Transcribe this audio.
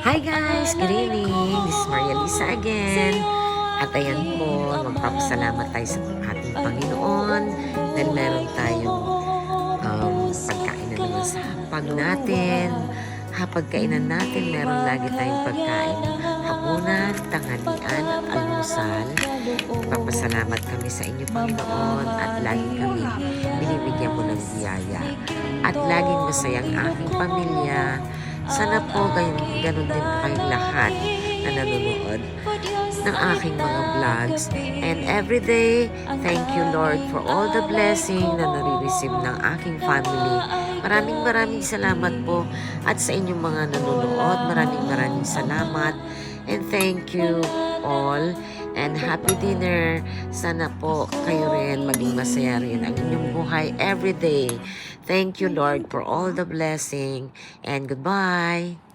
Hi guys! Good evening! This is Maria Lisa again. At ayan po, magpapasalamat tayo sa ating Panginoon dahil meron tayong pagkain na naman sa hapag natin. Hapagkainan natin, meron lagi tayong pagkain. Hapunan, tanghalian, at almusal. Papasalamat kami sa inyo, Panginoon, at lagi kami binibigyan mo ng biyaya. At laging masayang aking pamilya. Sana po ganun din po kayong lahat na nanonood ng aking mga vlogs. And everyday, thank you Lord for all the blessing na nare-receive ng aking family. Maraming salamat po. At sa inyong mga nanonood, maraming salamat. And thank you all. And happy dinner. Sana po kayo rin maging masaya rin ang inyong buhay everyday. Thank you Lord for all the blessing. And goodbye.